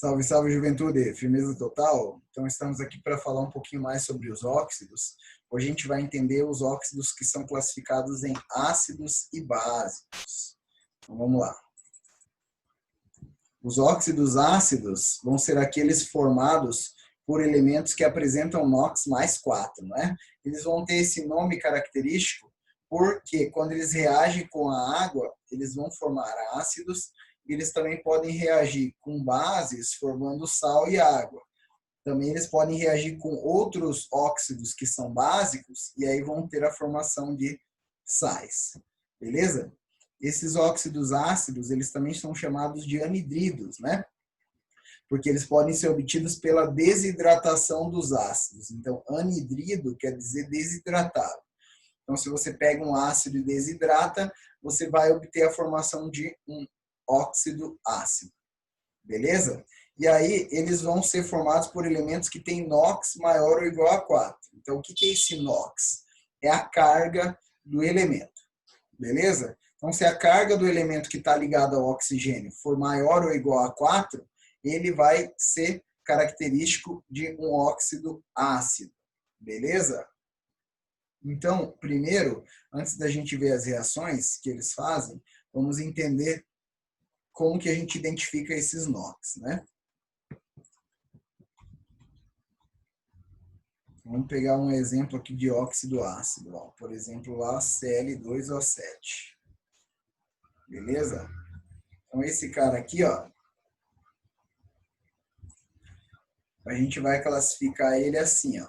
Salve, salve, juventude! Firmeza total? Então, estamos aqui para falar um pouquinho mais sobre os óxidos. Hoje a gente vai entender os óxidos que são classificados em ácidos e básicos. Então, vamos lá. Os óxidos ácidos vão ser aqueles formados por elementos que apresentam NOx mais 4, né? Eles vão ter esse nome característico porque quando eles reagem com a água, eles vão formar ácidos. Eles também podem reagir com bases, formando sal e água. Também eles podem reagir com outros óxidos que são básicos, e aí vão ter a formação de sais. Beleza? Esses óxidos ácidos, eles também são chamados de anidridos, né? Porque eles podem ser obtidos pela desidratação dos ácidos. Então, anidrido quer dizer desidratado. Então, se você pega um ácido e desidrata, você vai obter a formação de um óxido ácido, beleza? E aí, eles vão ser formados por elementos que têm NOx maior ou igual a 4. Então, o que é esse NOx? É a carga do elemento, beleza? Então, se a carga do elemento que está ligado ao oxigênio for maior ou igual a 4, ele vai ser característico de um óxido ácido, beleza? Então, primeiro, antes da gente ver as reações que eles fazem, vamos entender como que a gente identifica esses NOx, né? Vamos pegar um exemplo aqui de óxido ácido, ó. Por exemplo, lá Cl2O7. Beleza? Então, esse cara aqui, ó, a gente vai classificar ele assim, ó.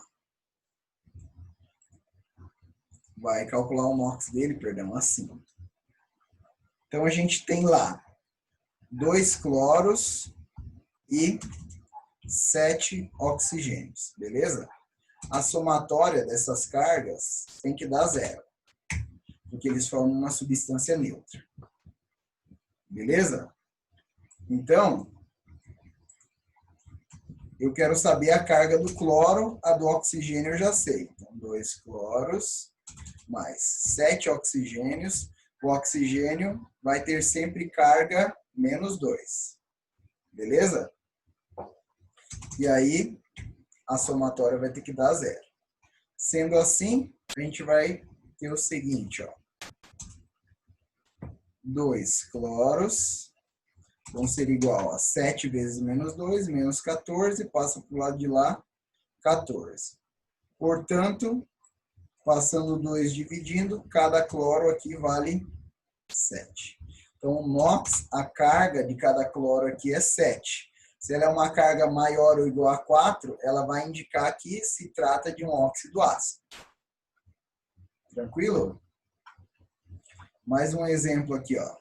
Vai calcular o NOx dele, perdão, assim. Então, a gente tem lá 2 cloros e 7 oxigênios, beleza? A somatória dessas cargas tem que dar 0, porque eles formam uma substância neutra. Beleza? Então, eu quero saber a carga do cloro, a do oxigênio eu já sei. Então, 2 cloros mais 7 oxigênios. O oxigênio vai ter sempre carga menos 2. Beleza? E aí, a somatória vai ter que dar 0. Sendo assim, a gente vai ter o seguinte, ó. 2 cloros vão ser igual a 7 vezes menos 2, menos 14, passa para o lado de lá, 14. Portanto, passando 2 dividindo, cada cloro aqui vale 7. Então, o NOx, a carga de cada cloro aqui é 7. Se ela é uma carga maior ou igual a 4, ela vai indicar que se trata de um óxido ácido. Tranquilo? Mais um exemplo aqui, ó.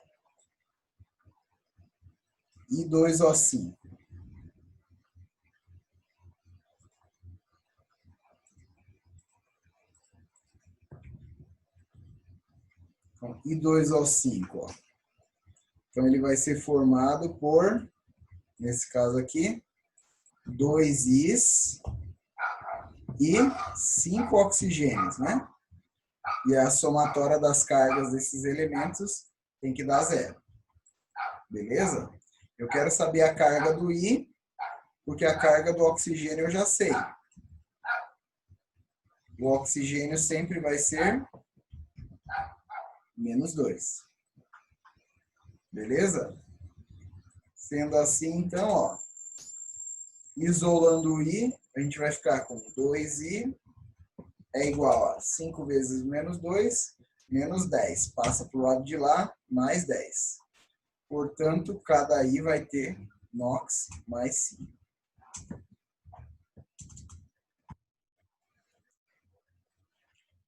I2O5. Então, I2O5, ó. Então, ele vai ser formado por, nesse caso aqui, 2 Is e 5 oxigênios, né? E a somatória das cargas desses elementos tem que dar 0. Beleza? Eu quero saber a carga do I, porque a carga do oxigênio eu já sei. O oxigênio sempre vai ser menos 2. Beleza? Sendo assim, então, ó, isolando o I, a gente vai ficar com 2I é igual a 5 vezes menos 2, menos 10. Passa para o lado de lá, mais 10. Portanto, cada I vai ter NOx mais 5.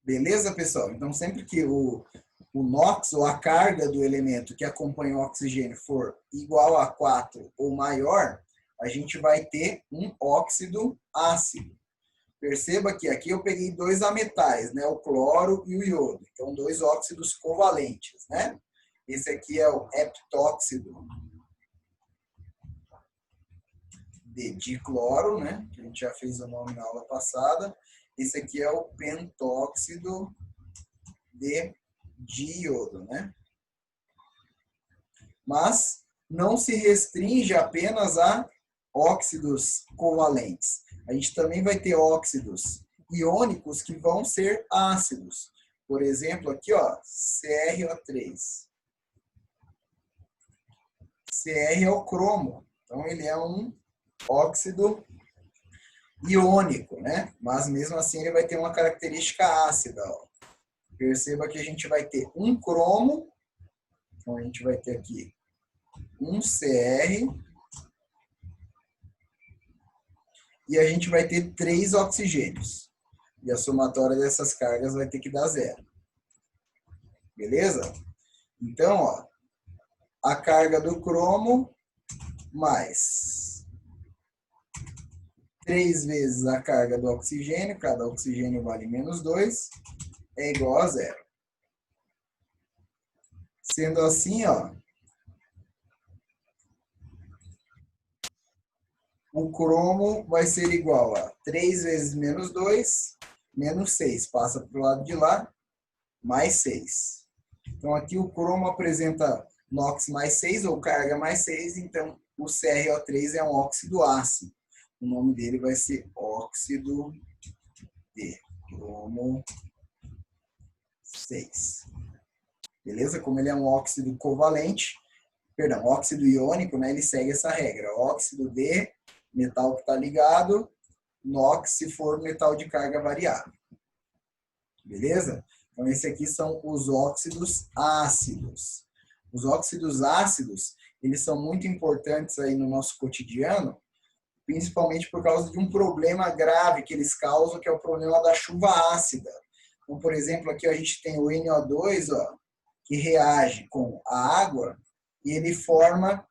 Beleza, pessoal? Então, sempre que o NOx, ou a carga do elemento que acompanha o oxigênio, for igual a 4 ou maior, a gente vai ter um óxido ácido. Perceba que aqui eu peguei 2 ametais, né? O cloro e o iodo. Então, 2 óxidos covalentes, né? Esse aqui é o heptóxido de dicloro, né? Que a gente já fez o nome na aula passada. Esse aqui é o pentóxido de iodo, né? Mas não se restringe apenas a óxidos covalentes. A gente também vai ter óxidos iônicos que vão ser ácidos. Por exemplo, aqui, ó, CrO3. Cr é o cromo, então ele é um óxido iônico, né? Mas mesmo assim ele vai ter uma característica ácida, ó. Perceba que a gente vai ter um cromo, então a gente vai ter aqui um Cr, e a gente vai ter 3 oxigênios. E a somatória dessas cargas vai ter que dar 0. Beleza? Então, ó, a carga do cromo mais 3 vezes a carga do oxigênio, cada oxigênio vale menos 2, é igual a 0. Sendo assim, ó, o cromo vai ser igual a 3 vezes menos 2, menos 6. Passa para o lado de lá, mais 6. Então, aqui o cromo apresenta NOx mais 6, ou carga mais 6, então o CrO3 é um óxido ácido. O nome dele vai ser óxido de cromo 6. Beleza? Como ele é um óxido covalente, perdão, óxido iônico, né, ele segue essa regra. Óxido de metal que está ligado, NOx se for metal de carga variável. Beleza? Então, esse aqui são os óxidos ácidos. Os óxidos ácidos, eles são muito importantes aí no nosso cotidiano, principalmente por causa de um problema grave que eles causam, que é o problema da chuva ácida. Então, por exemplo, aqui a gente tem o NO2, ó, que reage com a água e ele forma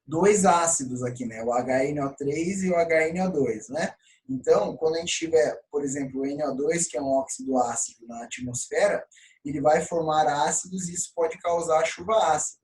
2 ácidos aqui, né? O HNO3 e o HNO2, né? Então, quando a gente tiver, por exemplo, o NO2, que é um óxido ácido na atmosfera, ele vai formar ácidos e isso pode causar chuva ácida.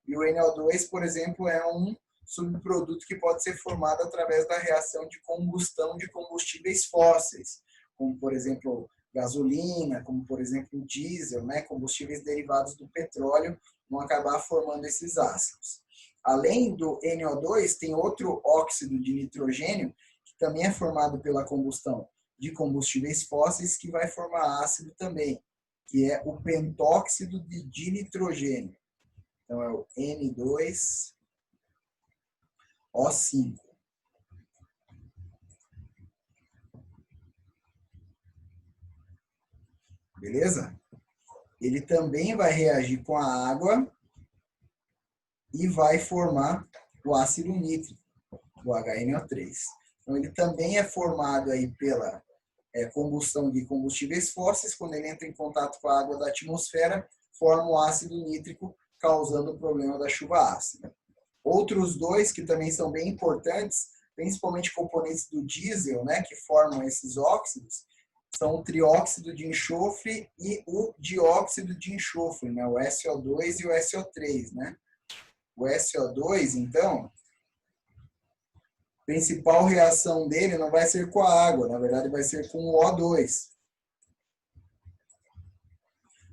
E o NO2, por exemplo, é um subproduto que pode ser formado através da reação de combustão de combustíveis fósseis, como, por exemplo, gasolina, como, por exemplo, diesel, né? Combustíveis derivados do petróleo vão acabar formando esses ácidos. Além do NO2, tem outro óxido de nitrogênio, que também é formado pela combustão de combustíveis fósseis, que vai formar ácido também, que é o pentóxido de dinitrogênio. Então, é o N2O5. Beleza? Ele também vai reagir com a água e vai formar o ácido nítrico, o HNO3. Então, ele também é formado aí pela combustão de combustíveis fósseis. Quando ele entra em contato com a água da atmosfera, forma o ácido nítrico, causando o problema da chuva ácida. Outros dois que também são bem importantes, principalmente componentes do diesel, né, que formam esses óxidos, são o trióxido de enxofre e o dióxido de enxofre, né, o SO2 e o SO3, né? O SO2, então, a principal reação dele não vai ser com a água, na verdade vai ser com o O2,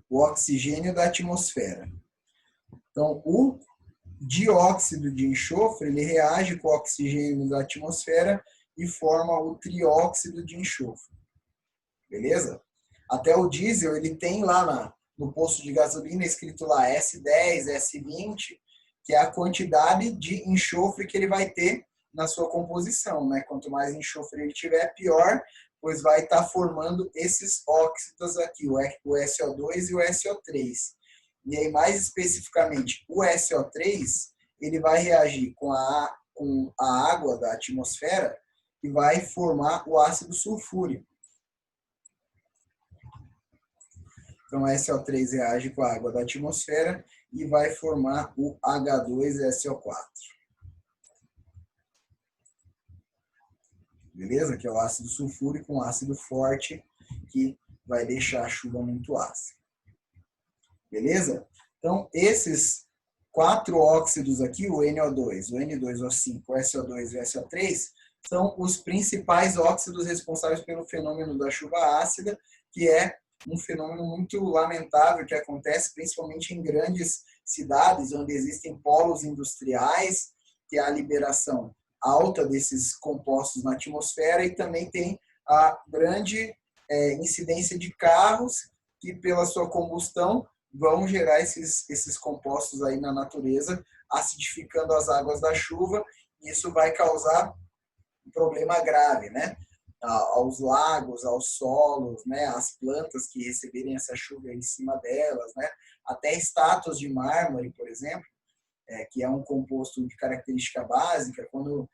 o oxigênio da atmosfera. Então, o dióxido de enxofre, ele reage com o oxigênio da atmosfera e forma o trióxido de enxofre. Beleza? Até o diesel, ele tem lá no posto de gasolina escrito lá S10, S20, que é a quantidade de enxofre que ele vai ter na sua composição, né? Quanto mais enxofre ele tiver, pior, pois vai estar formando esses óxidos aqui, o SO2 e o SO3. E aí, mais especificamente, o SO3, ele vai reagir com a água da atmosfera e vai formar o ácido sulfúrico. Então, o SO3 reage com a água da atmosfera e vai formar o H2SO4. Beleza? Que é o ácido sulfúrico, um ácido forte que vai deixar a chuva muito ácida. Beleza? Então, esses 4 óxidos aqui, o NO2, o N2O5, o SO2 e o SO3, são os principais óxidos responsáveis pelo fenômeno da chuva ácida, que é um fenômeno muito lamentável que acontece principalmente em grandes cidades, onde existem polos industriais, que há liberação alta desses compostos na atmosfera e também tem a grande incidência de carros que, pela sua combustão, vão gerar esses compostos aí na natureza, acidificando as águas da chuva. Isso vai causar um problema grave, né? Aos lagos, aos solos, né? Às plantas que receberem essa chuva em cima delas, né? Até estátuas de mármore, por exemplo, que é um composto de característica básica, quando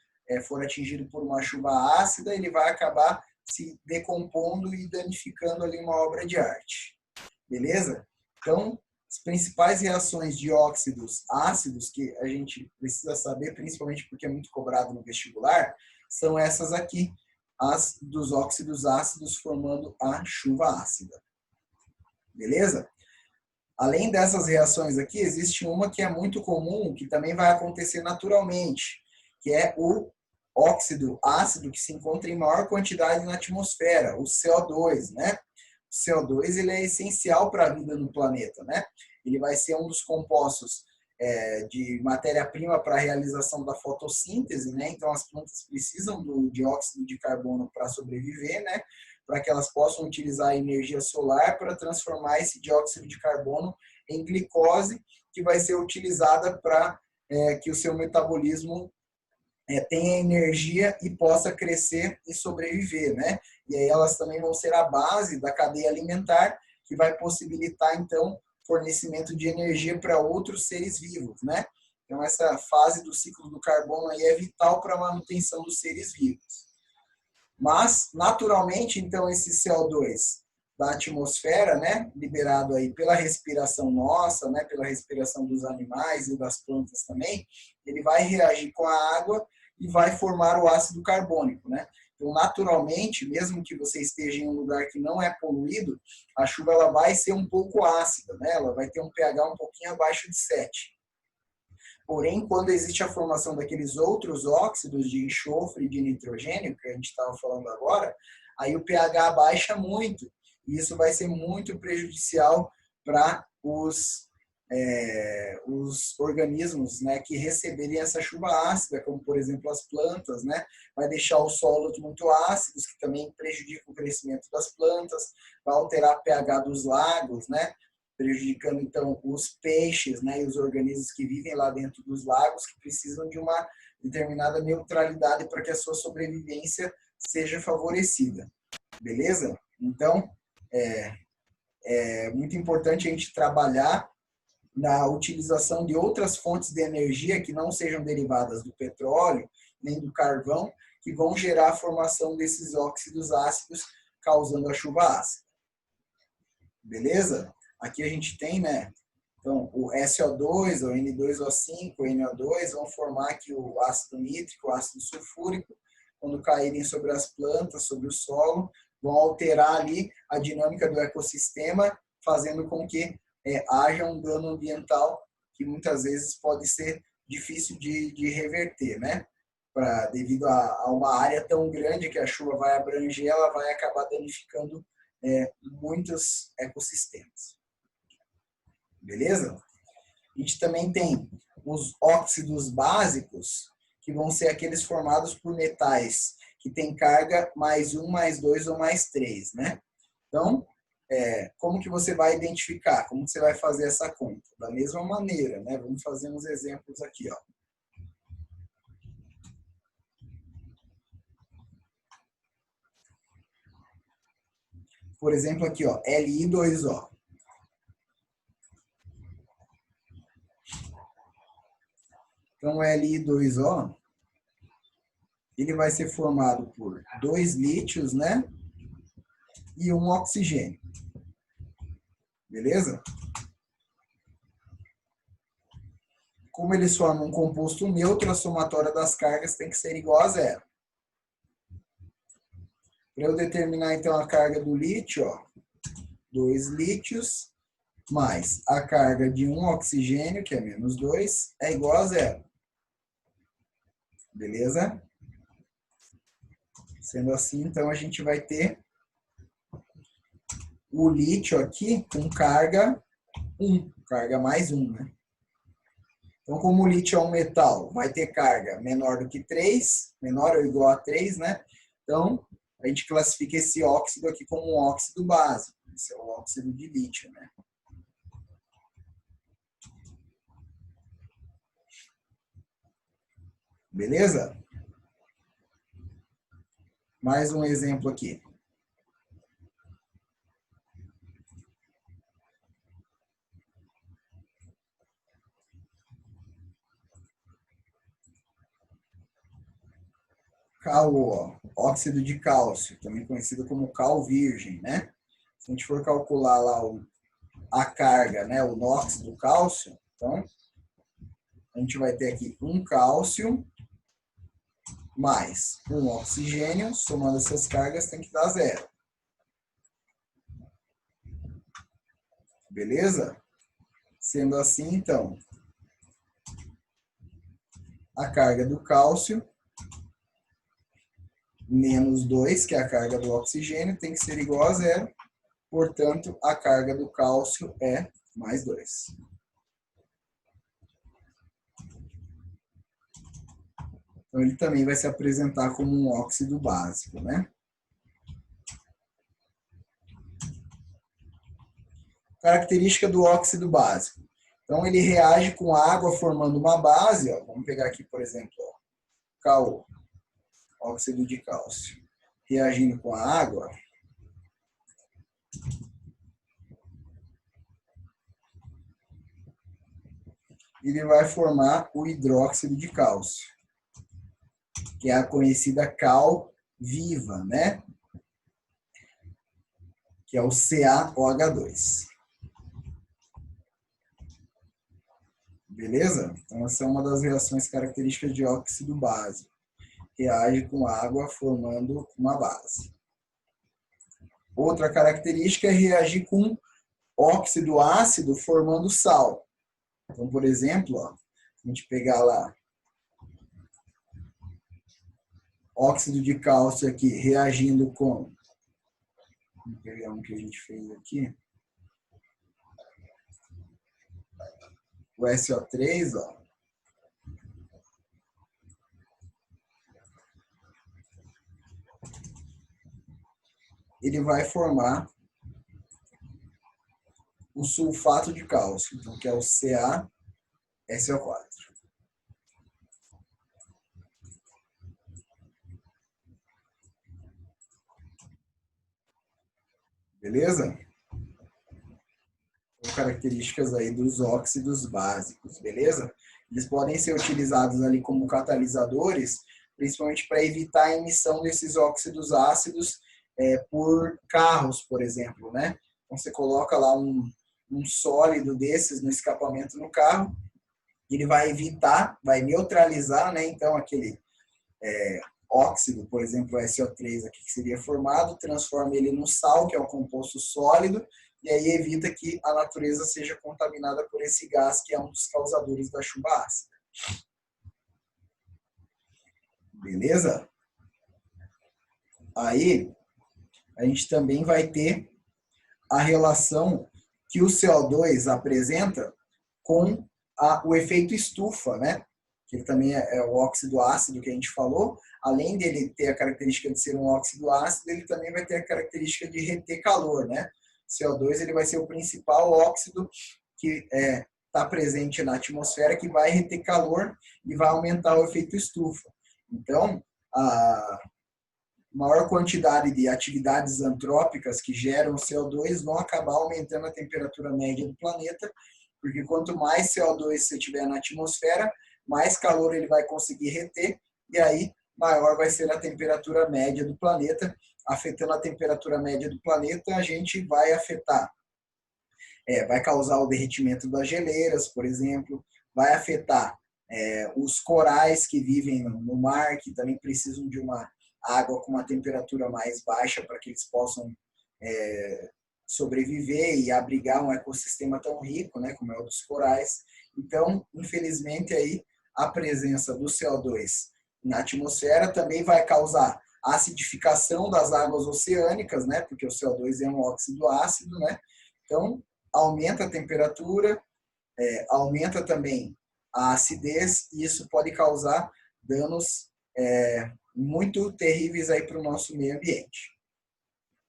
for atingido por uma chuva ácida, ele vai acabar se decompondo e danificando ali uma obra de arte. Beleza? Então, as principais reações de óxidos ácidos que a gente precisa saber, principalmente porque é muito cobrado no vestibular, são essas aqui, as dos óxidos ácidos formando a chuva ácida. Beleza? Além dessas reações aqui, existe uma que é muito comum, que também vai acontecer naturalmente, que é o óxido ácido que se encontra em maior quantidade na atmosfera, o CO2, né? O CO2 ele é essencial para a vida no planeta, né? Ele vai ser um dos compostos de matéria-prima para a realização da fotossíntese, né? Então as plantas precisam do dióxido de carbono para sobreviver, né? Para que elas possam utilizar a energia solar para transformar esse dióxido de carbono em glicose, que vai ser utilizada para que o seu metabolismo tenha energia e possa crescer e sobreviver, né? E aí elas também vão ser a base da cadeia alimentar, que vai possibilitar, então, fornecimento de energia para outros seres vivos, né? Então, essa fase do ciclo do carbono aí é vital para a manutenção dos seres vivos. Mas, naturalmente, então, esse CO2 da atmosfera, né, liberado aí pela respiração nossa, né, pela respiração dos animais e das plantas também, ele vai reagir com a água e vai formar o ácido carbônico, né? Então, naturalmente, mesmo que você esteja em um lugar que não é poluído, a chuva ela vai ser um pouco ácida, né? Ela vai ter um pH um pouquinho abaixo de 7. Porém, quando existe a formação daqueles outros óxidos de enxofre e de nitrogênio, que a gente estava falando agora, aí o pH baixa muito. E isso vai ser muito prejudicial para os organismos, né, que receberem essa chuva ácida, como, por exemplo, as plantas, né? Vai deixar os solos muito ácidos, que também prejudicam o crescimento das plantas, vai alterar o pH dos lagos, né? Prejudicando, então, os peixes, né, e os organismos que vivem lá dentro dos lagos, que precisam de uma determinada neutralidade para que a sua sobrevivência seja favorecida. Beleza? Então, é muito importante a gente trabalhar na utilização de outras fontes de energia que não sejam derivadas do petróleo, nem do carvão, que vão gerar a formação desses óxidos ácidos, causando a chuva ácida. Beleza? Aqui a gente tem, né? Então, o SO2, o N2O5, o NO2 vão formar aqui o ácido nítrico, o ácido sulfúrico, quando caírem sobre as plantas, sobre o solo, vão alterar ali a dinâmica do ecossistema, fazendo com que haja um dano ambiental que muitas vezes pode ser difícil de reverter, né? Devido a uma área tão grande que a chuva vai abranger, ela vai acabar danificando muitos ecossistemas. Beleza? A gente também tem os óxidos básicos, que vão ser aqueles formados por metais que têm carga +1, +2 ou +3, né? Então, como que você vai identificar? Como que você vai fazer essa conta? Da mesma maneira, né? Vamos fazer uns exemplos aqui, ó. Por exemplo, aqui, ó, Li2O. Então, o Li2O, ele vai ser formado por 2 lítios, né? E 1 oxigênio. Beleza? Como eles formam um composto neutro, a somatória das cargas tem que ser igual a 0. Para eu determinar, então, a carga do lítio, ó, 2 lítios, mais a carga de 1 oxigênio, que é -2, é igual a 0. Beleza? Sendo assim, então, a gente vai ter o lítio aqui com carga 1, carga +1, né? Então, como o lítio é um metal, vai ter carga menor do que 3, menor ou igual a 3, né? Então, a gente classifica esse óxido aqui como um óxido básico. Esse é o óxido de lítio, né? Beleza? Mais um exemplo aqui. Cal, ó, óxido de cálcio, também conhecido como cal virgem, né? Se a gente for calcular lá a carga, né, o NOx do cálcio, então a gente vai ter aqui um cálcio mais um oxigênio, somando essas cargas tem que dar 0. Beleza? Sendo assim, então, a carga do cálcio menos 2, que é a carga do oxigênio, tem que ser igual a 0. Portanto, a carga do cálcio é mais 2. Então, ele também vai se apresentar como um óxido básico, né? Característica do óxido básico. Então, ele reage com água formando uma base. Ó. Vamos pegar aqui, por exemplo, ó, CaO, óxido de cálcio. Reagindo com a água, ele vai formar o hidróxido de cálcio, que é a conhecida cal viva, né? Que é o CaOH2. Beleza? Então, essa é uma das reações características de óxido básico. Reage com água formando uma base. Outra característica é reagir com óxido ácido formando sal. Então, por exemplo, ó, a gente pegar lá óxido de cálcio aqui reagindo com, vamos pegar um que a gente fez aqui, o SO3, ó, ele vai formar o sulfato de cálcio, então, que é o CaSO4. Beleza? São características aí dos óxidos básicos, beleza? Eles podem ser utilizados ali como catalisadores, principalmente para evitar a emissão desses óxidos ácidos por carros, por exemplo, né? Então, você coloca lá um sólido desses no escapamento no carro, ele vai evitar, vai neutralizar, né? Então, aquele óxido, por exemplo, o SO3 aqui que seria formado, transforma ele no sal, que é um composto sólido, e aí evita que a natureza seja contaminada por esse gás, que é um dos causadores da chuva ácida. Beleza? Aí, a gente também vai ter a relação que o CO2 apresenta com o efeito estufa, né? Que ele também é o óxido ácido que a gente falou. Além dele ter a característica de ser um óxido ácido, ele também vai ter a característica de reter calor, né? CO2 ele vai ser o principal óxido que está presente na atmosfera, que vai reter calor e vai aumentar o efeito estufa. Então, a maior quantidade de atividades antrópicas que geram CO2 vão acabar aumentando a temperatura média do planeta, porque quanto mais CO2 você tiver na atmosfera, mais calor ele vai conseguir reter, e aí maior vai ser a temperatura média do planeta. Afetando a temperatura média do planeta, a gente vai afetar, vai causar o derretimento das geleiras, por exemplo, vai afetar os corais que vivem no mar, que também precisam de uma água com uma temperatura mais baixa para que eles possam sobreviver e abrigar um ecossistema tão rico, né, como é o dos corais. Então, infelizmente, aí a presença do CO2 na atmosfera também vai causar acidificação das águas oceânicas, né, porque o CO2 é um óxido ácido, né. Então, aumenta a temperatura, aumenta também a acidez, e isso pode causar danos muito terríveis aí para o nosso meio ambiente.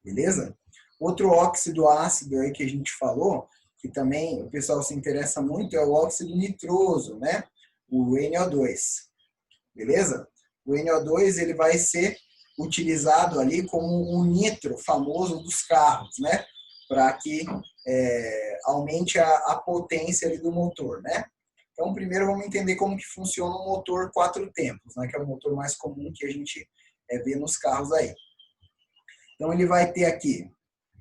Beleza? Outro óxido ácido aí que a gente falou, que também o pessoal se interessa muito, é o óxido nitroso, né? O NO2. Beleza? O NO2 ele vai ser utilizado ali como um nitro famoso dos carros, né? Para que aumente a potência ali do motor, né? Então, primeiro vamos entender como que funciona o motor 4 tempos, né? Que é o motor mais comum que a gente vê nos carros aí. Então, ele vai ter aqui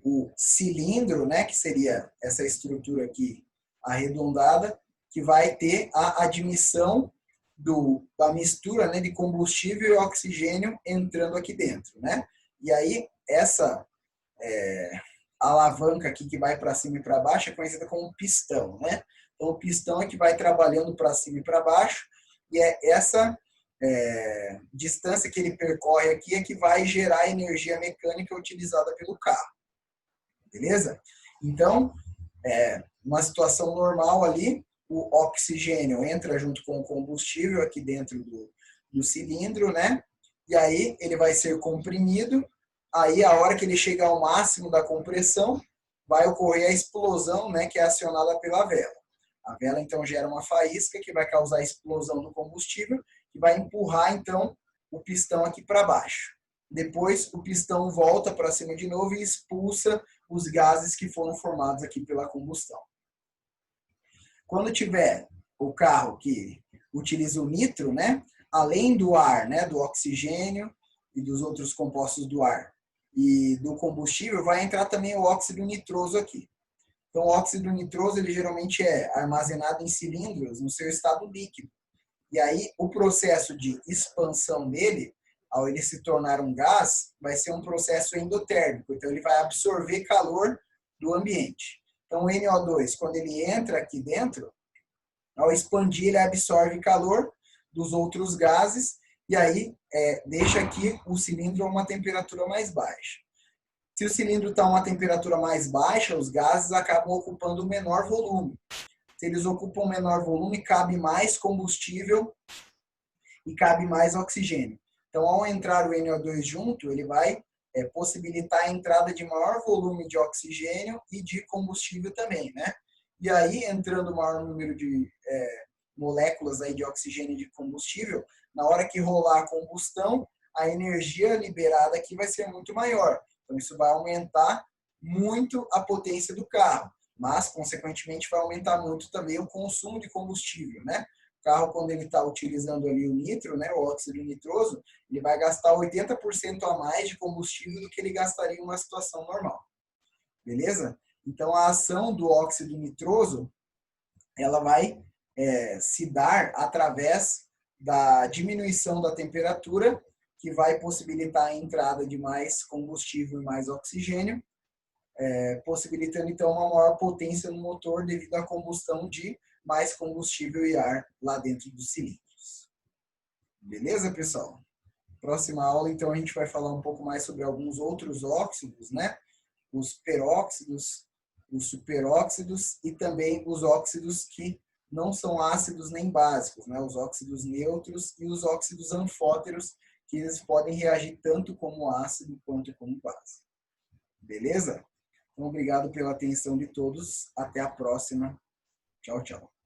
o cilindro, né? Que seria essa estrutura aqui arredondada, que vai ter a admissão da mistura, né, de combustível e oxigênio entrando aqui dentro, né? E aí, essa alavanca aqui que vai para cima e para baixo é conhecida como pistão, né? Então, o pistão é que vai trabalhando para cima e para baixo, e é essa distância que ele percorre aqui é que vai gerar a energia mecânica utilizada pelo carro. Beleza? Então, uma situação normal ali, o oxigênio entra junto com o combustível aqui dentro do cilindro, né? E aí ele vai ser comprimido. Aí, a hora que ele chegar ao máximo da compressão, vai ocorrer a explosão, né? Que é acionada pela vela. A vela, então, gera uma faísca que vai causar a explosão do combustível, que vai empurrar, então, o pistão aqui para baixo. Depois, o pistão volta para cima de novo e expulsa os gases que foram formados aqui pela combustão. Quando tiver o carro que utiliza o nitro, né, além do ar, né, do oxigênio e dos outros compostos do ar e do combustível, vai entrar também o óxido nitroso aqui. Então, o óxido nitroso, ele geralmente é armazenado em cilindros no seu estado líquido. E aí, o processo de expansão dele, ao ele se tornar um gás, vai ser um processo endotérmico. Então, ele vai absorver calor do ambiente. Então, o NO2, quando ele entra aqui dentro, ao expandir, ele absorve calor dos outros gases e aí deixa aqui o cilindro a uma temperatura mais baixa. Se o cilindro está a uma temperatura mais baixa, os gases acabam ocupando um menor volume. Se eles ocupam um menor volume, cabe mais combustível e cabe mais oxigênio. Então, ao entrar o NO2 junto, ele vai possibilitar a entrada de maior volume de oxigênio e de combustível também, né? E aí, entrando o maior número de moléculas aí de oxigênio e de combustível, na hora que rolar a combustão, a energia liberada aqui vai ser muito maior. Então, isso vai aumentar muito a potência do carro, mas, consequentemente, vai aumentar muito também o consumo de combustível, né? O carro, quando ele está utilizando ali o nitro, né, o óxido nitroso, ele vai gastar 80% a mais de combustível do que ele gastaria em uma situação normal. Beleza? Então, a ação do óxido nitroso, ela vai se dar através da diminuição da temperatura, que vai possibilitar a entrada de mais combustível e mais oxigênio, possibilitando, então, uma maior potência no motor devido à combustão de mais combustível e ar lá dentro dos cilindros. Beleza, pessoal? Próxima aula, então, a gente vai falar um pouco mais sobre alguns outros óxidos, né? Os peróxidos, os superóxidos e também os óxidos que não são ácidos nem básicos, né? Os óxidos neutros e os óxidos anfóteros, que eles podem reagir tanto como ácido quanto como base. Beleza? Então, obrigado pela atenção de todos. Até a próxima. Tchau, tchau.